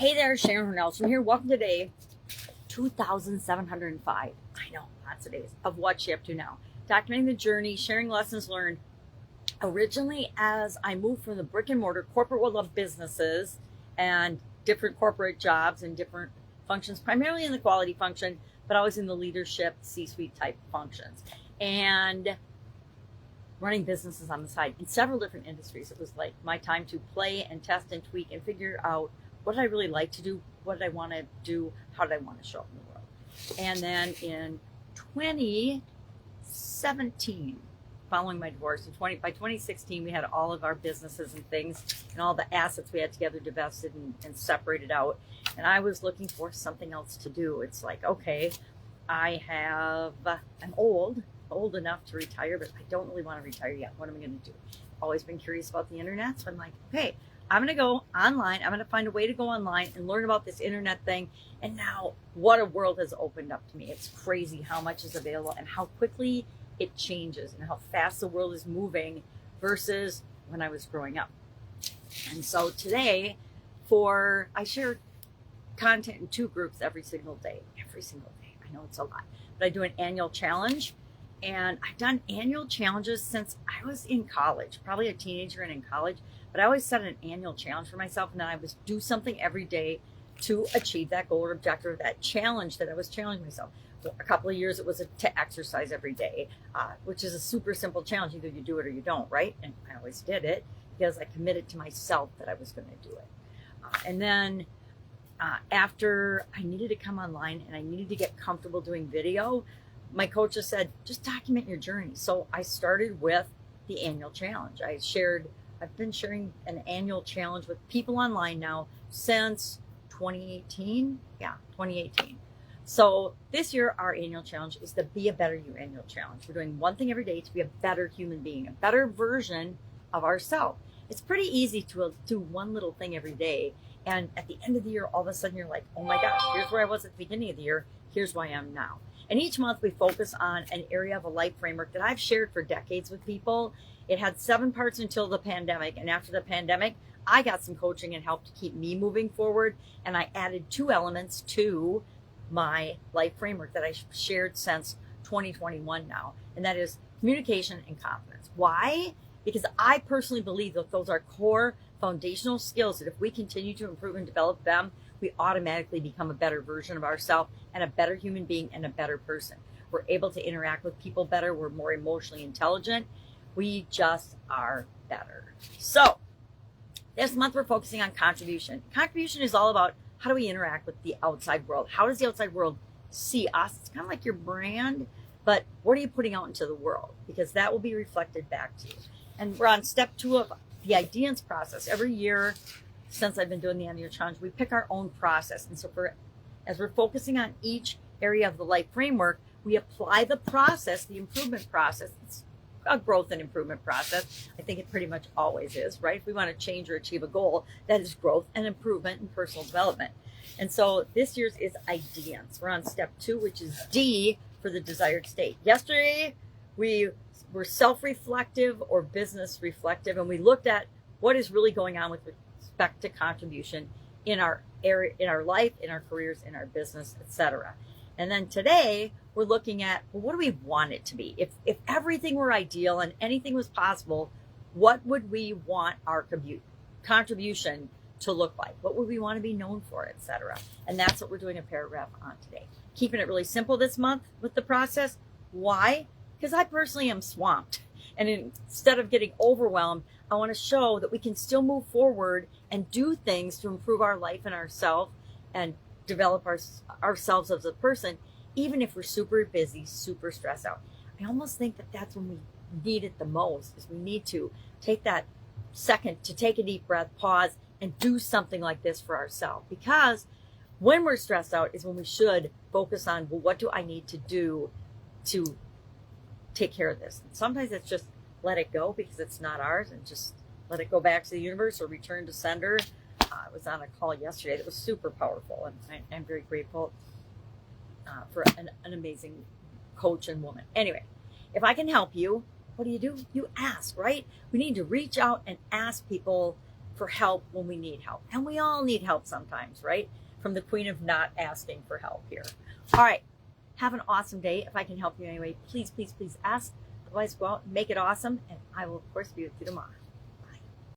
Hey there, Sharon Horne-Ellstrom here. Welcome to day 2,705. I know, lots of days of what's she up to now. Documenting the journey, sharing lessons learned. Originally, as I moved from the brick-and-mortar corporate world of businesses and different corporate jobs and different functions, primarily in the quality function, but always in the leadership, C-suite type functions. And running businesses on the side in several different industries. It was like my time to play and test and tweak and figure out what did I really like to do, what did I want to do, how did I want to show up in the world. And then in 2017, following my divorce, by 2016, we had all of our businesses and things and all the assets we had together divested and separated out. And I was looking for something else to do. It's like, okay, I'm old enough to retire, but I don't really want to retire yet. What am I going to do? Always been curious about the internet. So I'm like, okay, I'm going to go online. I'm going to find a way to go online and learn about this internet thing. And now what a world has opened up to me. It's crazy how much is available and how quickly it changes and how fast the world is moving versus when I was growing up. And so today I share content in 2 groups every single day. I know it's a lot, but I do an annual challenge. And I've done annual challenges since I was in college, probably a teenager and in college. But I always set an annual challenge for myself, and then I would do something every day to achieve that goal or objective, or that challenge that I was challenging myself. So a couple of years, it was to exercise every day, which is a super simple challenge. Either you do it or you don't, right? And I always did it because I committed to myself that I was going to do it. And then after I needed to come online and I needed to get comfortable doing video, my coach just said, just document your journey. So I started with the annual challenge. I've been sharing an annual challenge with people online now since 2018. Yeah, 2018. So this year, our annual challenge is the Be a Better You annual challenge. We're doing one thing every day to be a better human being, a better version of ourselves. It's pretty easy to do one little thing every day. And at the end of the year, all of a sudden you're like, oh my gosh, here's where I was at the beginning of the year. Here's where I am now. And each month we focus on an area of a life framework that I've shared for decades with people. It had 7 parts until the pandemic. And after the pandemic, I got some coaching and help to keep me moving forward. And I added 2 elements to my life framework that I've shared since 2021 now. And that is communication and confidence. Why? Because I personally believe that those are core foundational skills that if we continue to improve and develop them, we automatically become a better version of ourselves and a better human being and a better person. We're able to interact with people better. We're more emotionally intelligent. We just are better. So this month we're focusing on contribution. Contribution is all about how do we interact with the outside world? How does the outside world see us? It's kind of like your brand, but what are you putting out into the world? Because that will be reflected back to you. And we're on step 2 of the IDEANCE process. Every year since I've been doing the annual challenge, we pick our own process. And so as we're focusing on each area of the life framework, we apply the process, the improvement process. It's a growth and improvement process. I think it pretty much always is, right? If we want to change or achieve a goal, that is growth and improvement and personal development. And so this year's is IDEANCE. We're on step 2, which is D for the desired state. Yesterday, we were self-reflective or business reflective, and we looked at what is really going on with respect to contribution in our area, in our life, in our careers, in our business, etc. And then today we're looking at, well, what do we want it to be? If everything were ideal and anything was possible, what would we want our contribution to look like? What would we want to be known for, etc.? And that's what we're doing a paragraph on today. Keeping it really simple this month with the process. Why? Because I personally am swamped. And instead of getting overwhelmed, I want to show that we can still move forward and do things to improve our life and ourselves and develop ourselves as a person, even if we're super busy, super stressed out. I almost think that that's when we need it the most, is we need to take that second to take a deep breath, pause, and do something like this for ourselves. Because when we're stressed out is when we should focus on, well, what do I need to do to take care of this? And sometimes it's just let it go because it's not ours and just let it go back to the universe or return to sender. I was on a call yesterday that was super powerful, and I'm very grateful for an amazing coach and woman. Anyway, if I can help you, what do? You ask, right? We need to reach out and ask people for help when we need help. And we all need help sometimes, right? From the queen of not asking for help here. All right. Have an awesome day. If I can help you in any way, please, please, please ask. Otherwise, go out and make it awesome. And I will, of course, be with you tomorrow.